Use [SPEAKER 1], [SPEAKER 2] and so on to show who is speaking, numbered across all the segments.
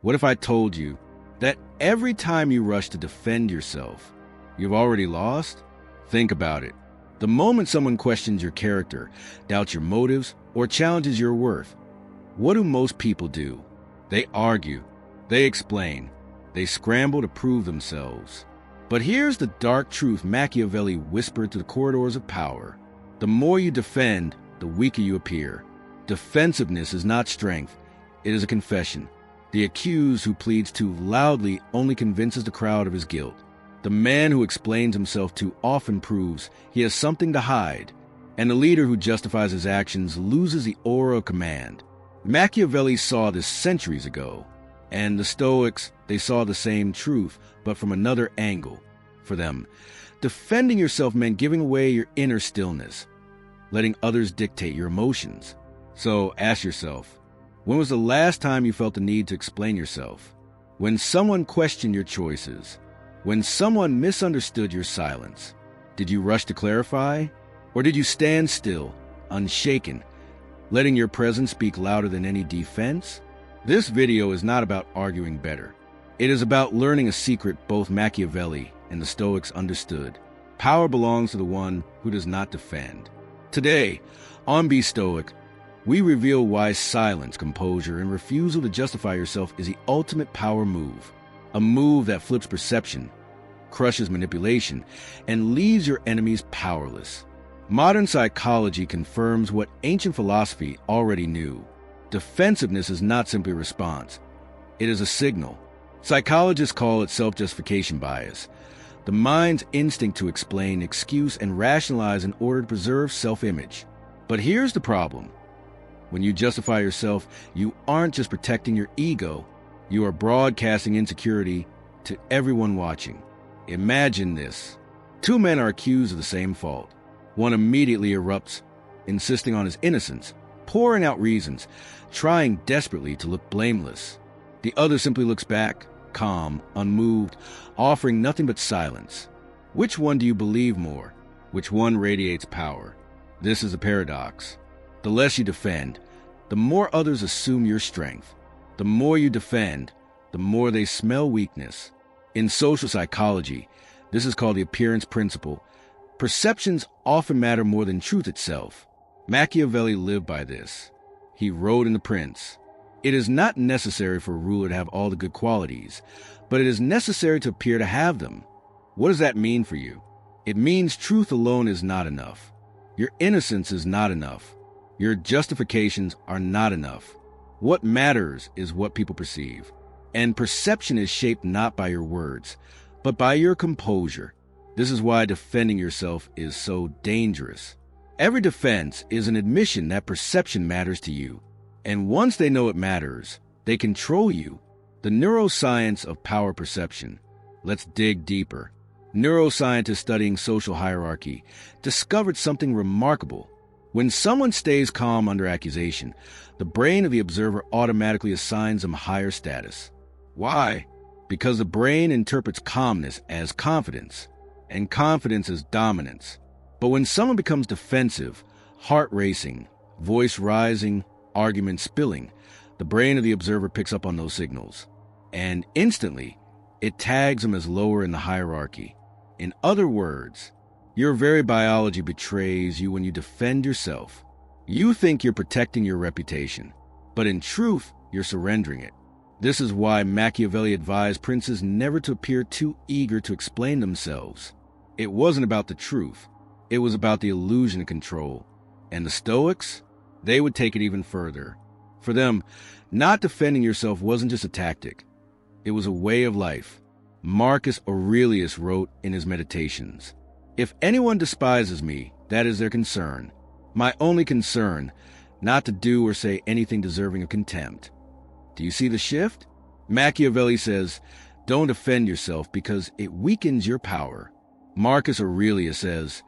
[SPEAKER 1] What if I told you that every time you rush to defend yourself, you've already lost? Think about it. The moment someone questions your character, doubts your motives, or challenges your worth, what do most people do? They argue, they explain, they scramble to prove themselves. But here's the dark truth Machiavelli whispered to the corridors of power. The more you defend, the weaker you appear. Defensiveness is not strength, it is a confession. The accused who pleads too loudly only convinces the crowd of his guilt. The man who explains himself too often proves he has something to hide, and the leader who justifies his actions loses the aura of command. Machiavelli saw this centuries ago, and the Stoics, they saw the same truth, but from another angle. For them, defending yourself meant giving away your inner stillness, letting others dictate your emotions. So ask yourself, when was the last time you felt the need to explain yourself? When someone questioned your choices? When someone misunderstood your silence? Did you rush to clarify? Or did you stand still, unshaken, letting your presence speak louder than any defense? This video is not about arguing better. It is about learning a secret both Machiavelli and the Stoics understood. Power belongs to the one who does not defend. Today, on Be Stoic, we reveal why silence, composure, and refusal to justify yourself is the ultimate power move. A move that flips perception, crushes manipulation, and leaves your enemies powerless. Modern psychology confirms what ancient philosophy already knew. Defensiveness is not simply a response. It is a signal. Psychologists call it self-justification bias, the mind's instinct to explain, excuse, and rationalize in order to preserve self-image. But here's the problem. When you justify yourself, you aren't just protecting your ego, you are broadcasting insecurity to everyone watching. Imagine this. Two men are accused of the same fault. One immediately erupts, insisting on his innocence, pouring out reasons, trying desperately to look blameless. The other simply looks back, calm, unmoved, offering nothing but silence. Which one do you believe more? Which one radiates power? This is a paradox. The less you defend, the more others assume your strength. The more you defend, the more they smell weakness. In social psychology, this is called the appearance principle. Perceptions often matter more than truth itself. Machiavelli lived by this. He wrote in The Prince, "It is not necessary for a ruler to have all the good qualities, but it is necessary to appear to have them." What does that mean for you? It means truth alone is not enough. Your innocence is not enough. Your justifications are not enough. What matters is what people perceive. And perception is shaped not by your words, but by your composure. This is why defending yourself is so dangerous. Every defense is an admission that perception matters to you. And once they know it matters, they control you. The neuroscience of power perception. Let's dig deeper. Neuroscientists studying social hierarchy discovered something remarkable. When someone stays calm under accusation, the brain of the observer automatically assigns them higher status. Why? Because the brain interprets calmness as confidence, and confidence as dominance. But when someone becomes defensive, heart racing, voice rising, argument spilling, the brain of the observer picks up on those signals, and instantly, it tags them as lower in the hierarchy. In other words, your very biology betrays you when you defend yourself. You think you're protecting your reputation, but in truth, you're surrendering it. This is why Machiavelli advised princes never to appear too eager to explain themselves. It wasn't about the truth. It was about the illusion of control. And the Stoics? They would take it even further. For them, not defending yourself wasn't just a tactic. It was a way of life. Marcus Aurelius wrote in his Meditations, "If anyone despises me, that is their concern. My only concern, not to do or say anything deserving of contempt." Do you see the shift? Machiavelli says, don't defend yourself because it weakens your power. Marcus Aurelius says,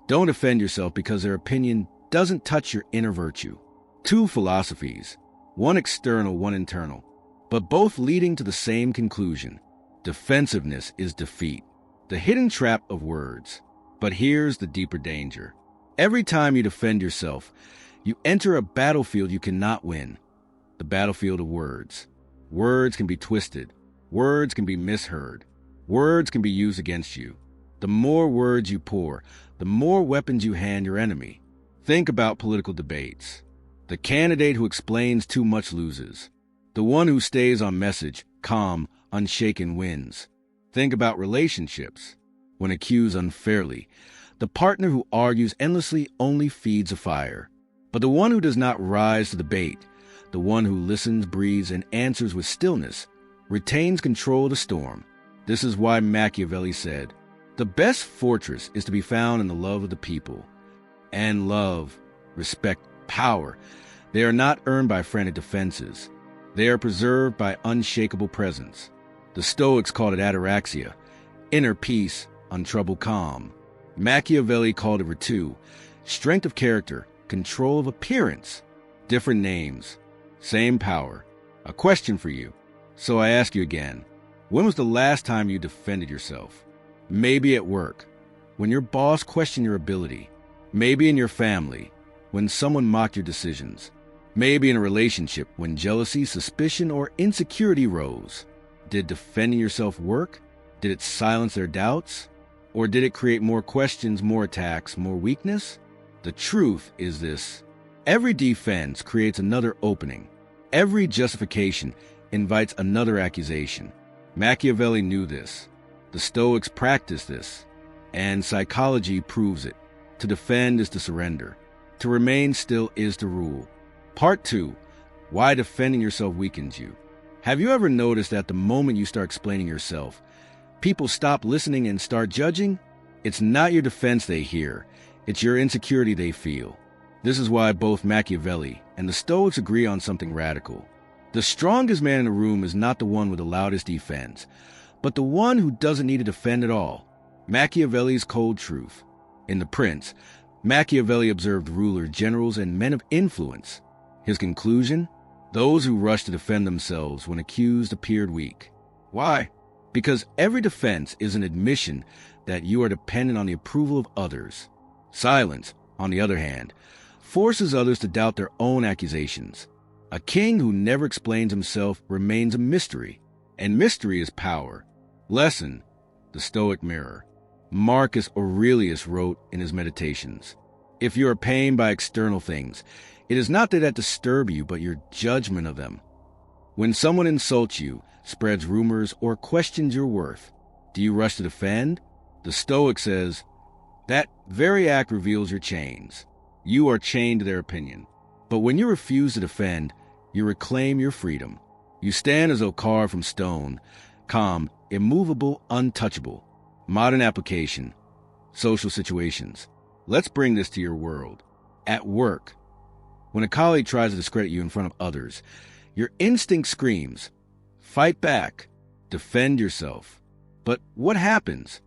[SPEAKER 1] don't defend yourself because their opinion doesn't touch your inner virtue. Two philosophies, one external, one internal, but both leading to the same conclusion. Defensiveness is defeat, the hidden trap of words. But here's the deeper danger. Every time you defend yourself, you enter a battlefield you cannot win, the battlefield of words. Words can be twisted. Words can be misheard. Words can be used against you. The more words you pour, the more weapons you hand your enemy. Think about political debates. The candidate who explains too much loses. The one who stays on message, calm, unshaken, wins. Think about relationships. When accused unfairly, the partner who argues endlessly only feeds a fire. But the one who does not rise to the bait, the one who listens, breathes, and answers with stillness, retains control of the storm. This is why Machiavelli said, "The best fortress is to be found in the love of the people." And love, respect, power, they are not earned by frantic defenses. They are preserved by unshakable presence. The Stoics called it ataraxia, inner peace, untroubled calm. Machiavelli called it virtù, strength of character, control of appearance. Different names, same power. A question for you. So I ask you again, when was the last time you defended yourself? Maybe at work, when your boss questioned your ability. Maybe in your family, when someone mocked your decisions. Maybe in a relationship, when jealousy, suspicion, or insecurity rose. Did defending yourself work? Did it silence their doubts? Or did it create more questions, more attacks, more weakness? The truth is this. Every defense creates another opening. Every justification invites another accusation. Machiavelli knew this. The Stoics practiced this. And psychology proves it. To defend is to surrender. To remain still is to rule. Part 2. Why defending yourself weakens you. Have you ever noticed that the moment you start explaining yourself, people stop listening and start judging? It's not your defense they hear. It's your insecurity they feel. This is why both Machiavelli and the Stoics agree on something radical. The strongest man in the room is not the one with the loudest defense, but the one who doesn't need to defend at all. Machiavelli's cold truth. In The Prince, Machiavelli observed rulers, generals, and men of influence. His conclusion? Those who rushed to defend themselves when accused appeared weak. Why? Because every defense is an admission that you are dependent on the approval of others. Silence, on the other hand, forces others to doubt their own accusations. A king who never explains himself remains a mystery, and mystery is power. Lesson, the Stoic mirror. Marcus Aurelius wrote in his Meditations, "If you are pained by external things, it is not that disturb you, but your judgment of them." When someone insults you, spreads rumors, or questions your worth, do you rush to defend? The Stoic says, that very act reveals your chains. You are chained to their opinion. But when you refuse to defend, you reclaim your freedom. You stand as though carved from stone, calm, immovable, untouchable. Modern application. Social situations. Let's bring this to your world. At work. When a colleague tries to discredit you in front of others, your instinct screams, fight back, defend yourself. But what happens?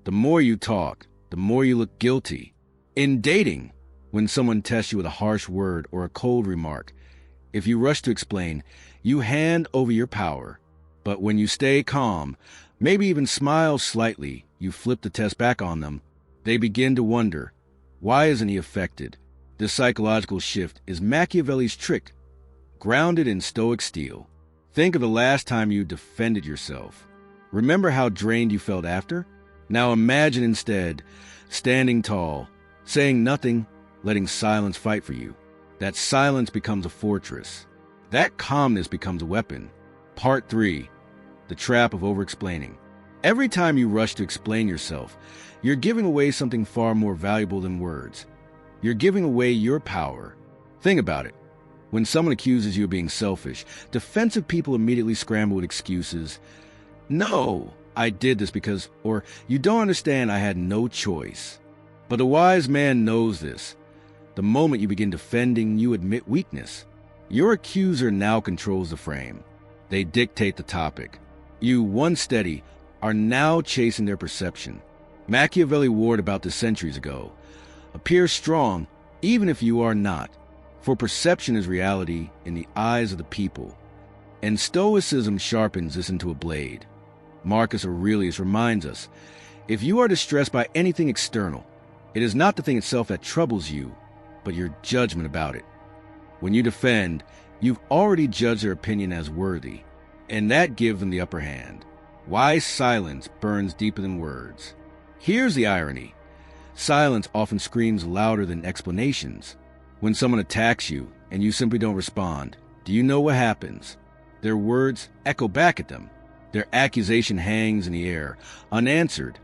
[SPEAKER 1] The more you talk, the more you look guilty. In dating, when someone tests you with a harsh word or a cold remark, if you rush to explain, you hand over your power. But when you stay calm, maybe even smile slightly, you flip the test back on them, they begin to wonder, why isn't he affected? This psychological shift is Machiavelli's trick, grounded in Stoic steel. Think of the last time you defended yourself. Remember how drained you felt after? Now imagine instead, standing tall, saying nothing, letting silence fight for you. That silence becomes a fortress. That calmness becomes a weapon. Part 3. The trap of over-explaining. Every time you rush to explain yourself, you're giving away something far more valuable than words. You're giving away your power. Think about it. When someone accuses you of being selfish, defensive people immediately scramble with excuses. No, I did this because, or you don't understand, I had no choice. But the wise man knows this. The moment you begin defending, you admit weakness. Your accuser now controls the frame. They dictate the topic. You, once steady, are now chasing their perception. Machiavelli warned about this centuries ago. Appear strong, even if you are not, for perception is reality in the eyes of the people. And Stoicism sharpens this into a blade. Marcus Aurelius reminds us, if you are distressed by anything external, it is not the thing itself that troubles you, but your judgment about it. When you defend, you've already judged their opinion as worthy. and that gives them the upper hand. Why silence burns deeper than words. Here's the irony. Silence often screams louder than explanations. When someone attacks you and you simply don't respond, do you know what happens? Their words echo back at them. Their accusation hangs in the air, unanswered,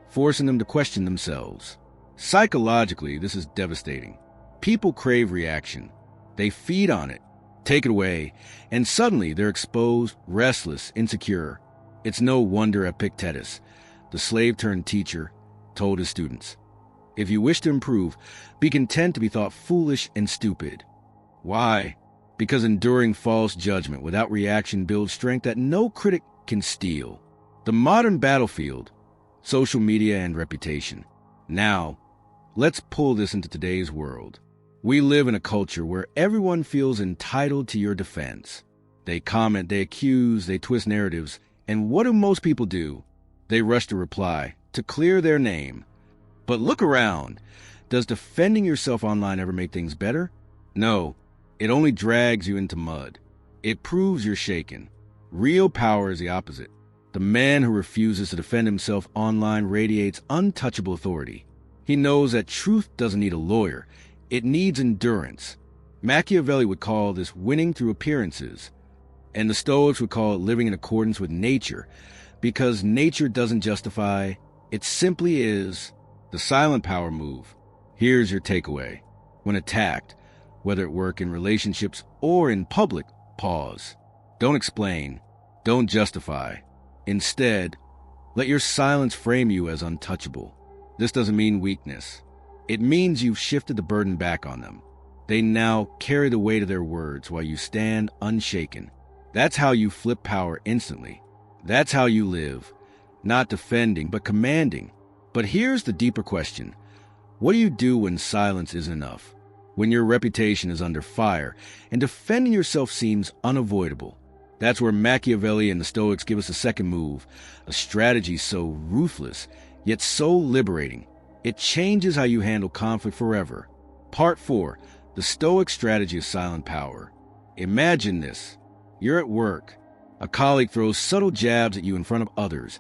[SPEAKER 1] forcing them to question themselves. Psychologically, this is devastating. People crave reaction. They feed on it, take it away, and suddenly they're exposed, restless, insecure. It's no wonder Epictetus, the slave-turned-teacher, told his students, "If you wish to improve, be content to be thought foolish and stupid." Why? Because enduring false judgment without reaction builds strength that no critic can steal. The modern battlefield, social media and reputation. Now, let's pull this into today's world. We live in a culture where everyone feels entitled to your defense. They comment, they accuse, they twist narratives, and what do most people do? They rush to reply, to clear their name. But look around. Does defending yourself online ever make things better? No. It only drags you into mud. It proves you're shaken. Real power is the opposite. The man who refuses to defend himself online radiates untouchable authority. He knows that truth doesn't need a lawyer. It needs endurance. Machiavelli would call this winning through appearances, and the Stoics would call it living in accordance with nature, because nature doesn't justify, it simply is. The silent power move. Here's your takeaway. When attacked, whether at work, in relationships, or in public, pause. Don't explain. Don't justify. Instead, let your silence frame you as untouchable. This doesn't mean weakness. It means you've shifted the burden back on them. They now carry the weight of their words while you stand unshaken. That's how you flip power instantly. That's how you live, not defending, but commanding. But here's the deeper question. What do you do when silence isn't enough? When your reputation is under fire and defending yourself seems unavoidable? That's where Machiavelli and the Stoics give us a second move, a strategy so ruthless, yet so liberating. It changes how you handle conflict forever. Part 4, the Stoic strategy of silent power. Imagine this. You're at work. A colleague throws subtle jabs at you in front of others,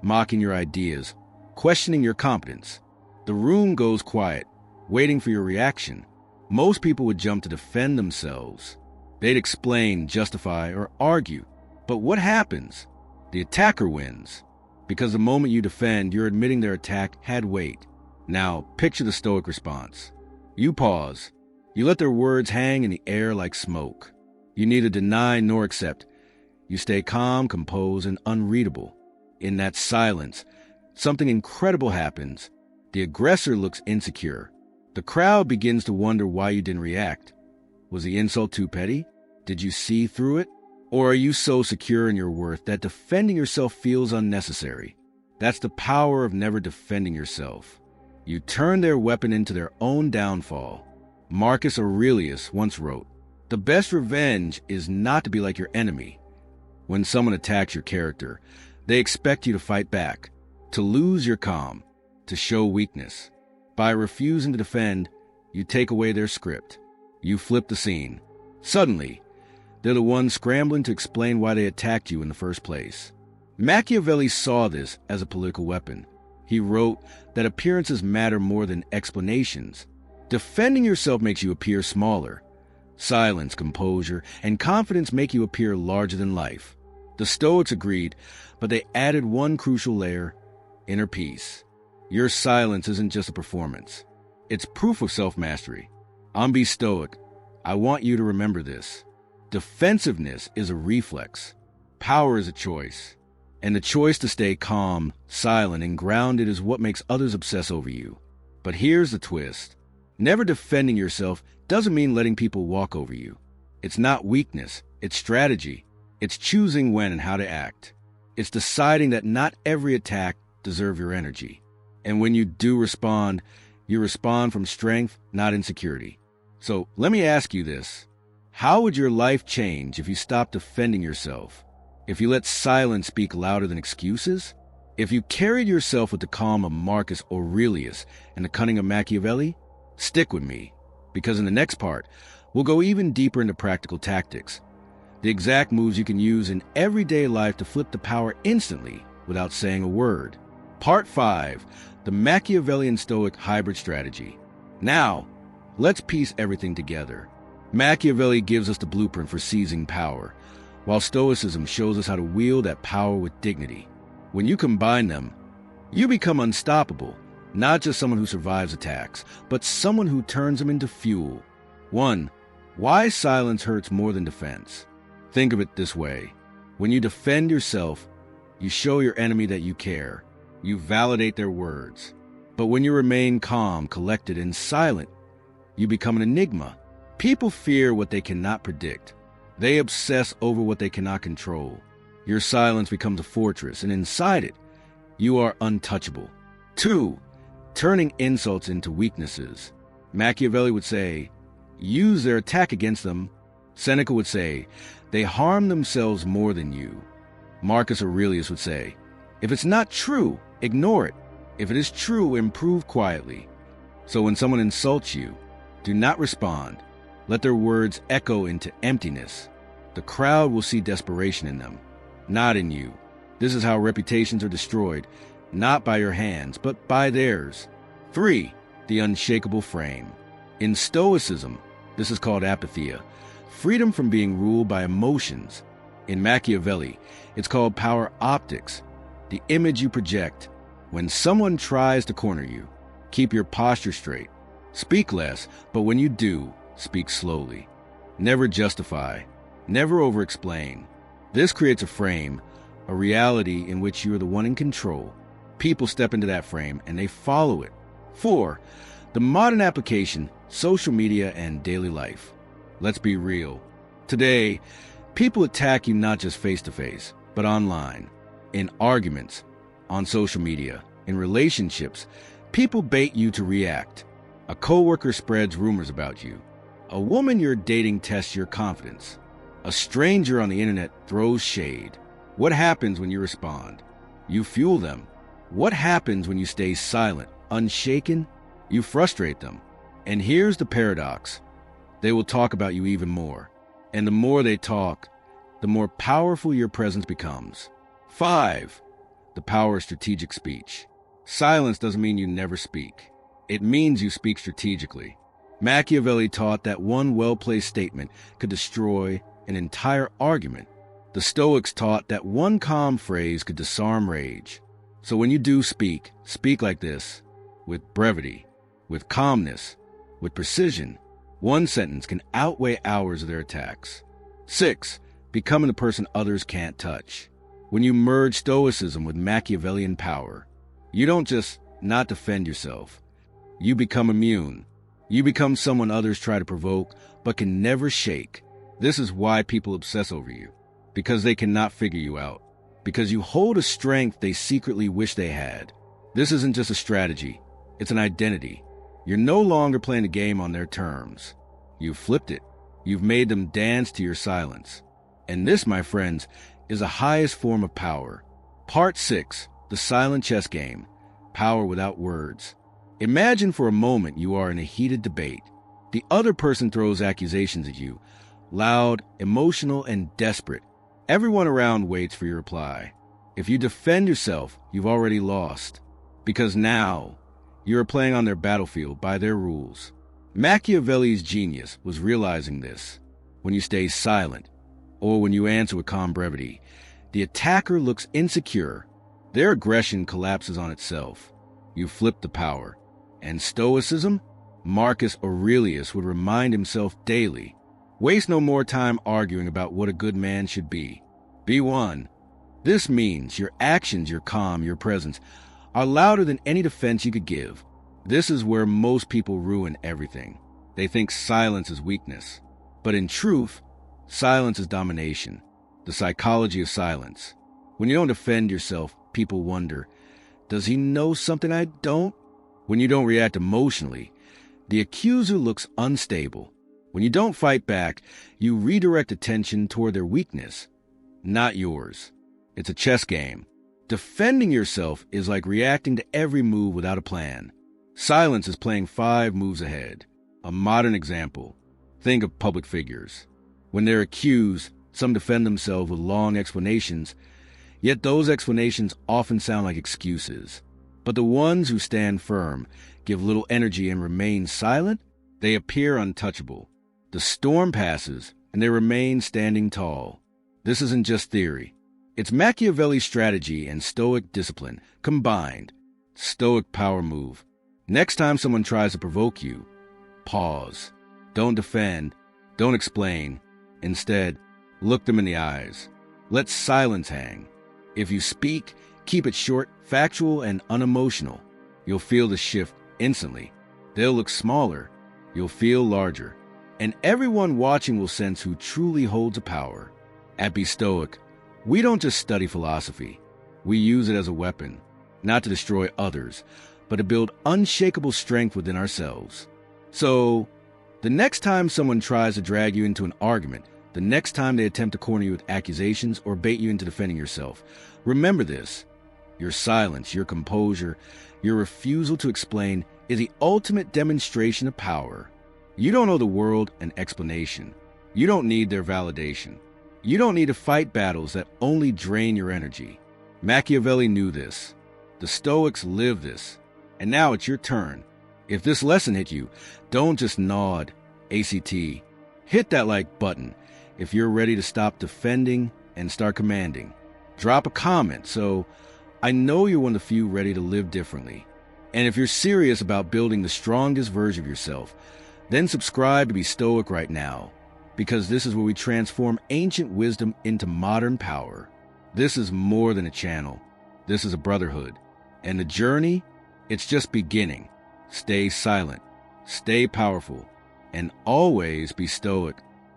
[SPEAKER 1] mocking your ideas, questioning your competence. The room goes quiet, waiting for your reaction. Most people would jump to defend themselves. They'd explain, justify, or argue. But what happens? The attacker wins. Because the moment you defend, you're admitting their attack had weight. Now, picture the Stoic response. You pause. You let their words hang in the air like smoke. You neither deny nor accept. You stay calm, composed, and unreadable. In that silence, something incredible happens. The aggressor looks insecure. The crowd begins to wonder why you didn't react. Was the insult too petty? Did you see through it? Or are you so secure in your worth that defending yourself feels unnecessary? That's the power of never defending yourself. You turn their weapon into their own downfall. Marcus Aurelius once wrote, "The best revenge is not to be like your enemy." When someone attacks your character, they expect you to fight back, to lose your calm, to show weakness. By refusing to defend, you take away their script. You flip the scene. Suddenly, they're the ones scrambling to explain why they attacked you in the first place. Machiavelli saw this as a political weapon. He wrote that appearances matter more than explanations. Defending yourself makes you appear smaller. Silence, composure, and confidence make you appear larger than life. The Stoics agreed, but they added one crucial layer: inner peace. Your silence isn't just a performance. It's proof of self-mastery. Be stoic. I want you to remember this. Defensiveness is a reflex. Power is a choice. And the choice to stay calm, silent, and grounded is what makes others obsess over you. But here's the twist. Never defending yourself doesn't mean letting people walk over you. It's not weakness. It's strategy. It's choosing when and how to act. It's deciding that not every attack deserves your energy. And when you do respond, you respond from strength, not insecurity. So let me ask you this. How would your life change if you stopped defending yourself? If you let silence speak louder than excuses? If you carried yourself with the calm of Marcus Aurelius and the cunning of Machiavelli? Stick with me, because in the next part, we'll go even deeper into practical tactics. The exact moves you can use in everyday life to flip the power instantly without saying a word. Part 5. The Machiavellian Stoic Hybrid Strategy. Now, let's piece everything together. Machiavelli gives us the blueprint for seizing power, while Stoicism shows us how to wield that power with dignity. When you combine them, you become unstoppable, not just someone who survives attacks, but someone who turns them into fuel. 1. Why silence hurts more than defense. Think of it this way. When you defend yourself, you show your enemy that you care. You validate their words. But when you remain calm, collected, and silent, you become an enigma. People fear what they cannot predict. They obsess over what they cannot control. Your silence becomes a fortress, and inside it, you are untouchable. 2. Turning insults into weaknesses. Machiavelli would say, use their attack against them. Seneca would say, they harm themselves more than you. Marcus Aurelius would say, if it's not true, ignore it. If it is true, improve quietly. So when someone insults you, do not respond. Let their words echo into emptiness. The crowd will see desperation in them, not in you. This is how reputations are destroyed, not by your hands, but by theirs. 3. The unshakable frame. In Stoicism, this is called apatheia, freedom from being ruled by emotions. In Machiavelli, it's called power optics, the image you project. When someone tries to corner you, keep your posture straight. Speak less, but when you do, speak slowly. Never justify. Never over-explain. This creates a frame, a reality in which you are the one in control. People step into that frame and they follow it. 4. The modern application, social media and daily life. Let's be real. Today, people attack you not just face-to-face, but online, in arguments, on social media, in relationships. People bait you to react. A coworker spreads rumors about you. A woman you're dating tests your confidence. A stranger on the internet throws shade. What happens when you respond? You fuel them. What happens when you stay silent, unshaken? You frustrate them. And here's the paradox. They will talk about you even more. And the more they talk, the more powerful your presence becomes. 5. The power of strategic speech. Silence doesn't mean you never speak. It means you speak strategically. Machiavelli taught that one well-placed statement could destroy an entire argument. The Stoics taught that one calm phrase could disarm rage. So when you do speak, speak like this, with brevity, with calmness, with precision. One sentence can outweigh hours of their attacks. 6. Becoming the person others can't touch. When you merge Stoicism with Machiavellian power, you don't just not defend yourself. You become immune. You become someone others try to provoke, but can never shake. This is why people obsess over you. Because they cannot figure you out. Because you hold a strength they secretly wish they had. This isn't just a strategy. It's an identity. You're no longer playing a game on their terms. You've flipped it. You've made them dance to your silence. And this, my friends, is the highest form of power. Part 6. The silent chess game. Power without words. Imagine for a moment you are in a heated debate. The other person throws accusations at you, loud, emotional, and desperate. Everyone around waits for your reply. If you defend yourself, you've already lost. Because now, you are playing on their battlefield by their rules. Machiavelli's genius was realizing this. When you stay silent, or when you answer with calm brevity, the attacker looks insecure. Their aggression collapses on itself. You flip the power. And Stoicism? Marcus Aurelius would remind himself daily. Waste no more time arguing about what a good man should be. Be one. This means your actions, your calm, your presence are louder than any defense you could give. This is where most people ruin everything. They think silence is weakness. But in truth, silence is domination. The psychology of silence. When you don't defend yourself, people wonder, does he know something I don't? When you don't react emotionally, the accuser looks unstable. When you don't fight back, you redirect attention toward their weakness, not yours. It's a chess game. Defending yourself is like reacting to every move without a plan. Silence is playing 5 moves ahead. A modern example. Think of public figures. When they're accused, Some defend themselves with long explanations, yet those explanations often sound like excuses. But the ones who stand firm, give little energy, and remain silent, they appear untouchable. The storm passes, and they remain standing tall. This isn't just theory. It's Machiavelli's strategy and Stoic discipline combined. Stoic power move. Next time someone tries to provoke you, pause. Don't defend. Don't explain. Instead, look them in the eyes. Let silence hang. If you speak, keep it short, factual, and unemotional. You'll feel the shift instantly. They'll look smaller. You'll feel larger. And everyone watching will sense who truly holds a power. At Be Stoic, we don't just study philosophy. We use it as a weapon, not to destroy others, but to build unshakable strength within ourselves. So, the next time someone tries to drag you into an argument, the next time they attempt to corner you with accusations or bait you into defending yourself, remember this. Your silence, your composure, your refusal to explain is the ultimate demonstration of power. You don't owe the world an explanation. You don't need their validation. You don't need to fight battles that only drain your energy. Machiavelli knew this. The Stoics lived this. And now it's your turn. If this lesson hit you, don't just nod, ACT. Hit that like button if you're ready to stop defending and start commanding. Drop a comment so I know you're one of the few ready to live differently. And if you're serious about building the strongest version of yourself, then subscribe to Be Stoic right now, because this is where we transform ancient wisdom into modern power. This is more than a channel. This is a brotherhood. And the journey, it's just beginning. Stay silent, stay powerful, and always be stoic.